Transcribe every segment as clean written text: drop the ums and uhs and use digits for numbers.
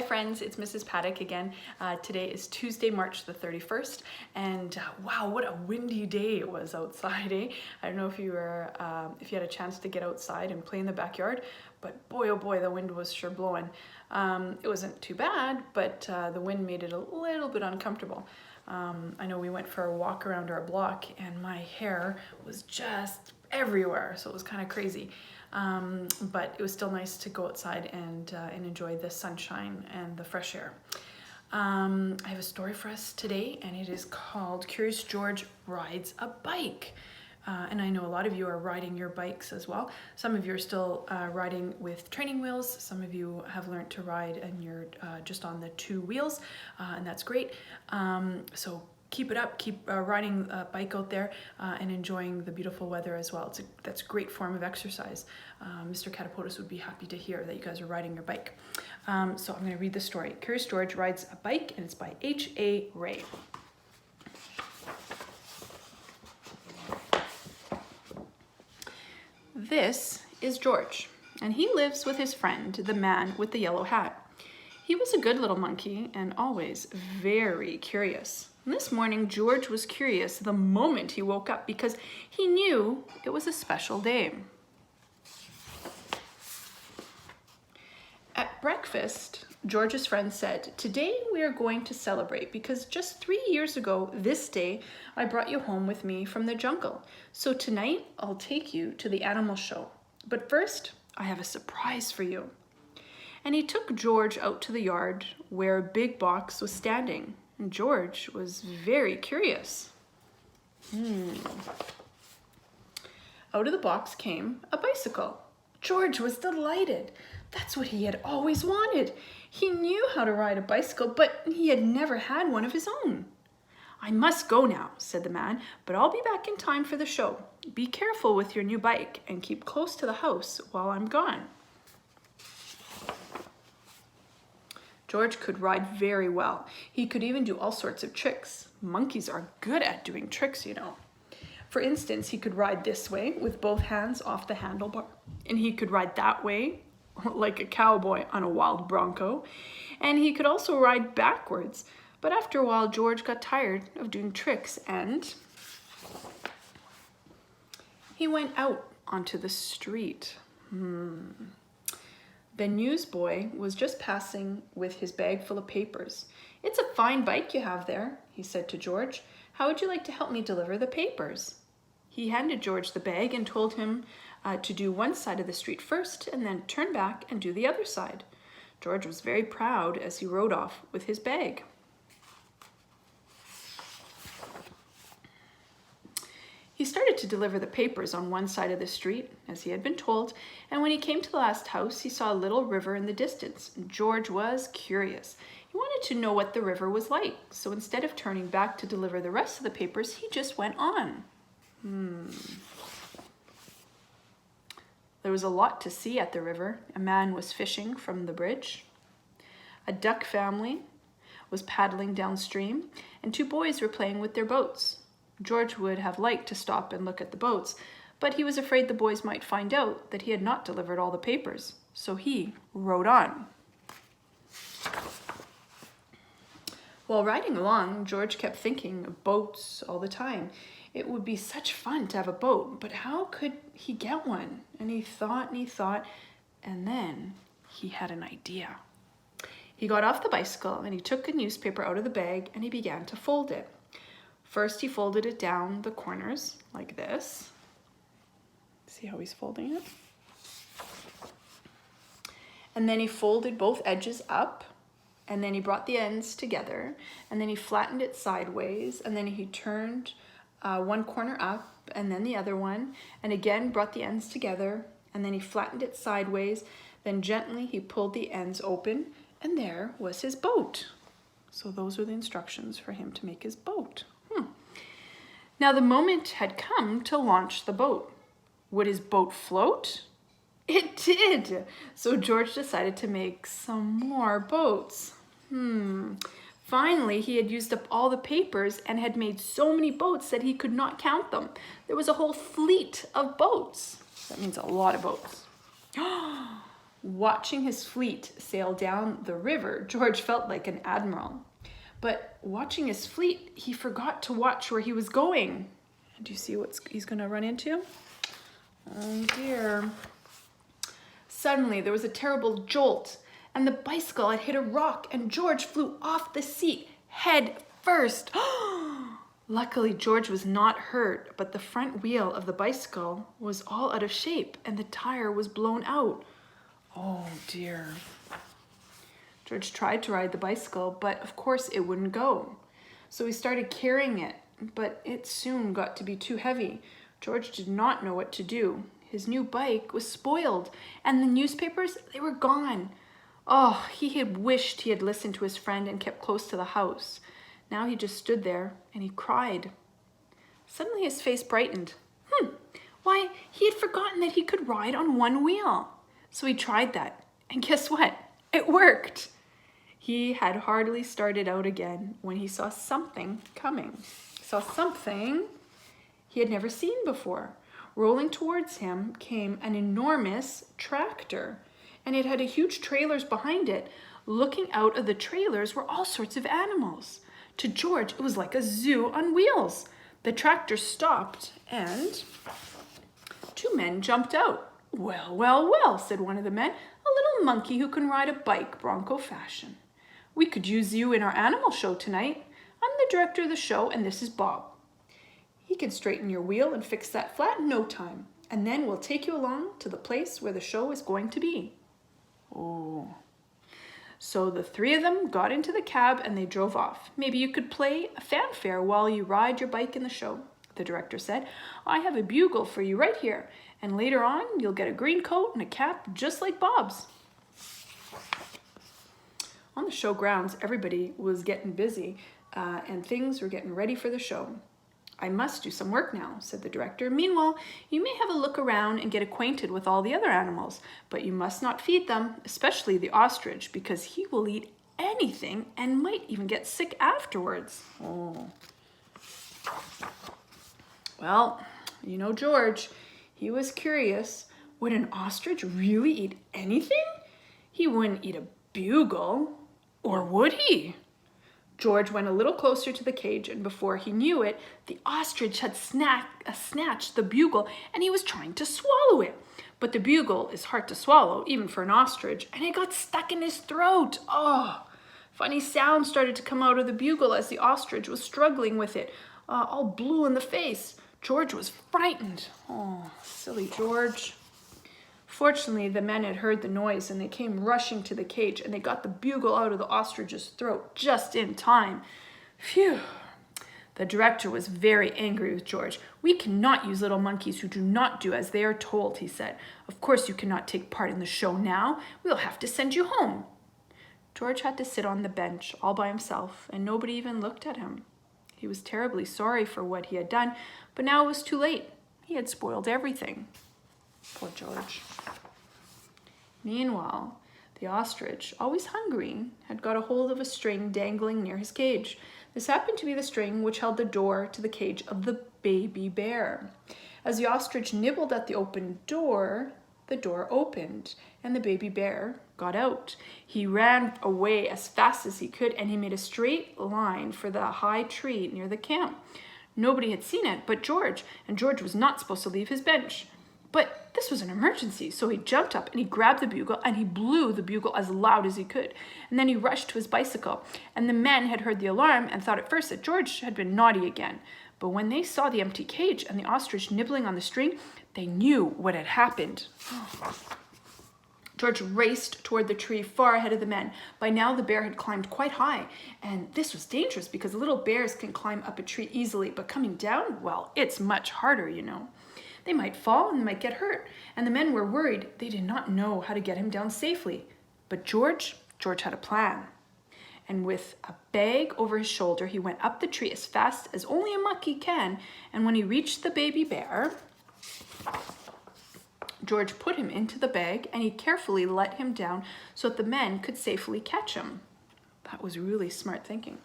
friends, it's Mrs. Paddock again. Today is Tuesday, March the 31st, and wow, what a windy day it was outside, eh? I don't know if you were, if you had a chance to get outside and play in the backyard, but boy, oh boy, the wind was sure blowing. It wasn't too bad, but the wind made it a little bit uncomfortable. I know we went for a walk around our block and my hair was just everywhere, so it was kind of crazy. But it was still nice to go outside and enjoy the sunshine and the fresh air. I have a story for us today, and it is called Curious George Rides a Bike. And I know a lot of you are riding your bikes as well. Some of you are still riding with training wheels. Some of you have learned to ride and you're just on the two wheels, and that's great. So keep it up, keep riding a bike out there and enjoying the beautiful weather as well. That's a great form of exercise. Mr. Catapodis would be happy to hear that you guys are riding your bike. So I'm going to read the story. Curious George Rides a Bike, and it's by H.A. Ray. This is George, and he lives with his friend, the man with the yellow hat. He was a good little monkey and always very curious. And this morning, George was curious the moment he woke up because he knew it was a special day. At breakfast, George's friend said, "Today we are going to celebrate because just 3 years ago this day, I brought you home with me from the jungle. So tonight I'll take you to the animal show. But first, I have a surprise for you." And he took George out to the yard where a big box was standing. And George was very curious. Out of the box came a bicycle. George was delighted. That's what he had always wanted. He knew how to ride a bicycle, but he had never had one of his own. "I must go now," said the man, "but I'll be back in time for the show. Be careful with your new bike and keep close to the house while I'm gone." George could ride very well. He could even do all sorts of tricks. Monkeys are good at doing tricks, you know. For instance, he could ride this way with both hands off the handlebar, and he could ride that way like a cowboy on a wild bronco, and he could also ride backwards. But after a while, George got tired of doing tricks and he went out onto the street. The newsboy was just passing with his bag full of papers. "It's a fine bike you have there," he said to George. "How would you like to help me deliver the papers?" He handed George the bag and told him to do one side of the street first and then turn back and do the other side. George was very proud as he rode off with his bag. He started to deliver the papers on one side of the street, as he had been told, and when he came to the last house, he saw a little river in the distance. George was curious. He wanted to know what the river was like, so instead of turning back to deliver the rest of the papers, he just went on. There was a lot to see at the river. A man was fishing from the bridge. A duck family was paddling downstream, and 2 boys were playing with their boats. George would have liked to stop and look at the boats, but he was afraid the boys might find out that he had not delivered all the papers, so he rode on. While riding along, George kept thinking of boats all the time. It would be such fun to have a boat, but how could he get one? And he thought, and then he had an idea. He got off the bicycle and he took a newspaper out of the bag and he began to fold it. First, he folded it down the corners like this. See how he's folding it? And then he folded both edges up, and then he brought the ends together, and then he flattened it sideways, and then he turned one corner up and then the other one, and again brought the ends together, and then he flattened it sideways. Then gently he pulled the ends open, and there was his boat. So those are the instructions for him to make his boat. Now the moment had come to launch the boat. Would his boat float? It did. So George decided to make some more boats. Finally, he had used up all the papers and had made so many boats that he could not count them. There was a whole fleet of boats. That means a lot of boats. Watching his fleet sail down the river, George felt like an admiral. But watching his fleet, he forgot to watch where he was going. Do you see what he's going to run into? Oh dear. Suddenly, there was a terrible jolt, and the bicycle had hit a rock, and George flew off the seat, head first. Luckily, George was not hurt, but the front wheel of the bicycle was all out of shape, and the tire was blown out. Oh dear. George tried to ride the bicycle, but of course it wouldn't go. So he started carrying it, but it soon got to be too heavy. George did not know what to do. His new bike was spoiled, and the newspapers, they were gone. Oh, he had wished he had listened to his friend and kept close to the house. Now he just stood there, and he cried. Suddenly his face brightened. Why, he had forgotten that he could ride on one wheel. So he tried that, and guess what? It worked. He had hardly started out again when he saw something coming. He saw something he had never seen before. Rolling towards him came an enormous tractor, and it had huge trailers behind it. Looking out of the trailers were all sorts of animals. To George, it was like a zoo on wheels. The tractor stopped, and two men jumped out. Well, well, well, said one of the men, a little monkey who can ride a bike Bronco fashion. We could use you in our animal show tonight. I'm the director of the show, and this is Bob. He can straighten your wheel and fix that flat in no time, and then we'll take you along to the place where the show is going to be. Oh. So the three of them got into the cab and they drove off. Maybe you could play a fanfare while you ride your bike in the show, the director said. I have a bugle for you right here, and later on you'll get a green coat and a cap just like Bob's. On the show grounds, everybody was getting busy and things were getting ready for the show. I must do some work now, said the director. Meanwhile, you may have a look around and get acquainted with all the other animals, but you must not feed them, especially the ostrich, because he will eat anything and might even get sick afterwards. Oh. Well, you know George, he was curious. Would an ostrich really eat anything? He wouldn't eat a bugle, or would he? George went a little closer to the cage, and before he knew it, the ostrich had snatched the bugle, and he was trying to swallow it. But the bugle is hard to swallow, even for an ostrich, and it got stuck in his throat. Oh, funny sounds started to come out of the bugle as the ostrich was struggling with it, all blue in the face. George was frightened. Oh, silly George. Fortunately, the men had heard the noise and they came rushing to the cage and they got the bugle out of the ostrich's throat just in time. Phew. The director was very angry with George. We cannot use little monkeys who do not do as they are told, he said. Of course you cannot take part in the show now. We'll have to send you home. George had to sit on the bench all by himself and nobody even looked at him. He was terribly sorry for what he had done, but now it was too late. He had spoiled everything. Poor George. Meanwhile, the ostrich, always hungry, had got a hold of a string dangling near his cage. This happened to be the string which held the door to the cage of the baby bear. As the ostrich nibbled at the open door, the door opened, and the baby bear got out. He ran away as fast as he could, and he made a straight line for the high tree near the camp. Nobody had seen it but George, and George was not supposed to leave his bench. But this was an emergency, so he jumped up and he grabbed the bugle and he blew the bugle as loud as he could. And then he rushed to his bicycle. And the men had heard the alarm and thought at first that George had been naughty again. But when they saw the empty cage and the ostrich nibbling on the string, they knew what had happened. George raced toward the tree far ahead of the men. By now the bear had climbed quite high, and this was dangerous because little bears can climb up a tree easily, but coming down, well, it's much harder, you know. They might fall and they might get hurt, and the men were worried. They did not know how to get him down safely. But George had a plan. And with a bag over his shoulder, he went up the tree as fast as only a monkey can, and when he reached the baby bear, George put him into the bag and he carefully let him down so that the men could safely catch him. That was really smart thinking.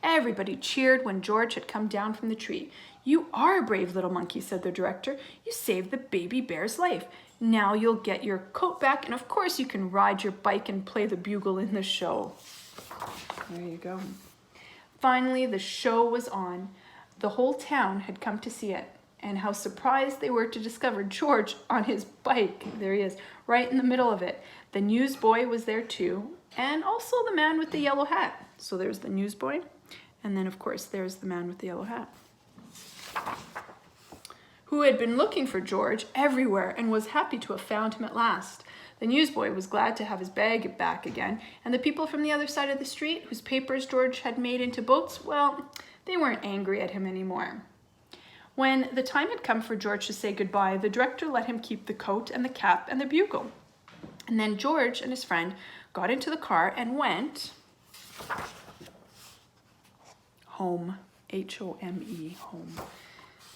Everybody cheered when George had come down from the tree. You are a brave little monkey, said the director. You saved the baby bear's life. Now you'll get your coat back, and of course you can ride your bike and play the bugle in the show. There you go. Finally, the show was on. The whole town had come to see it, and how surprised they were to discover George on his bike. There he is, right in the middle of it. The newsboy was there too, and also the man with the yellow hat. So there's the newsboy, and then of course there's the man with the yellow hat, who had been looking for George everywhere and was happy to have found him at last. The newsboy was glad to have his bag back again, and the people from the other side of the street, whose papers George had made into boats, well, they weren't angry at him anymore. When the time had come for George to say goodbye, the director let him keep the coat and the cap and the bugle. And then George and his friend got into the car and went home. H-O-M-E, home.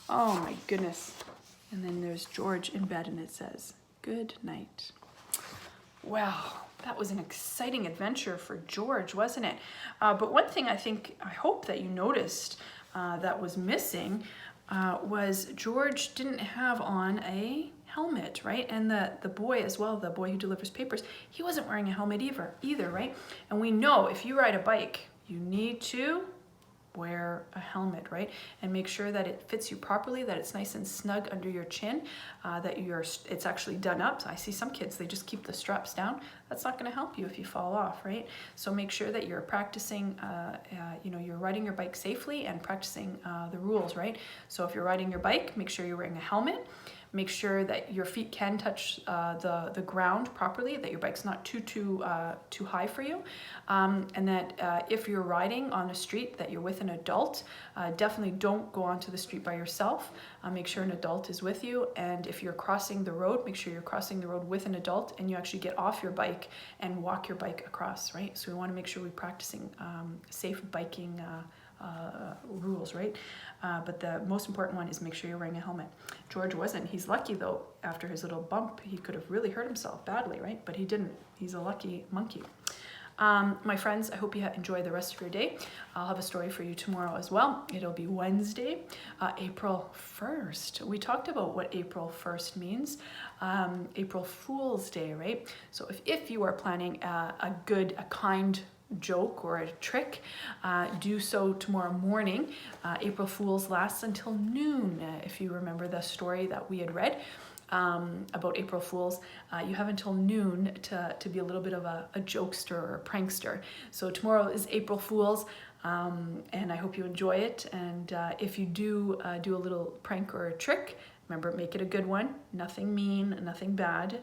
Oh my goodness. And then there's George in bed and it says, good night. Well, that was an exciting adventure for George, wasn't it? But one thing I hope that you noticed that was missing was George didn't have on a helmet, right? And the boy as well, the boy who delivers papers, he wasn't wearing a helmet either, right? And we know if you ride a bike, you need to wear a helmet, right? And make sure that it fits you properly, that it's nice and snug under your chin, that it's actually done up. I see some kids, they just keep the straps down. That's not going to help you if you fall off, right? So make sure that you're practicing, you're riding your bike safely and practicing the rules, right? So if you're riding your bike, make sure you're wearing a helmet. Make sure that your feet can touch the ground properly, that your bike's not too high for you, and that if you're riding on a street that you're with an adult, definitely don't go onto the street by yourself. Make sure an adult is with you, and if you're crossing the road, make sure you're crossing the road with an adult and you actually get off your bike and walk your bike across, right? So we want to make sure we're practicing safe biking rules, right? But the most important one is make sure you're wearing a helmet. George wasn't. He's lucky though, after his little bump, he could have really hurt himself badly, right? But he didn't. He's a lucky monkey. My friends, I hope you enjoy the rest of your day. I'll have a story for you tomorrow as well. It'll be Wednesday, April 1st. We talked about what April 1st means, April Fool's Day, right? So if you are planning a kind joke or a trick, do so tomorrow morning. April Fool's lasts until noon. If you remember the story that we had read about April Fools, you have until noon to be a little bit of a jokester or a prankster. So tomorrow is April Fools, and I hope you enjoy it. And if you do a little prank or a trick, remember, make it a good one. Nothing mean, nothing bad.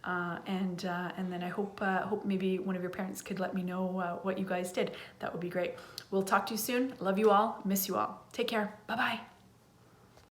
And then I hope maybe one of your parents could let me know what you guys did. That would be great. We'll talk to you soon. Love you all. Miss you all. Take care. Bye-bye.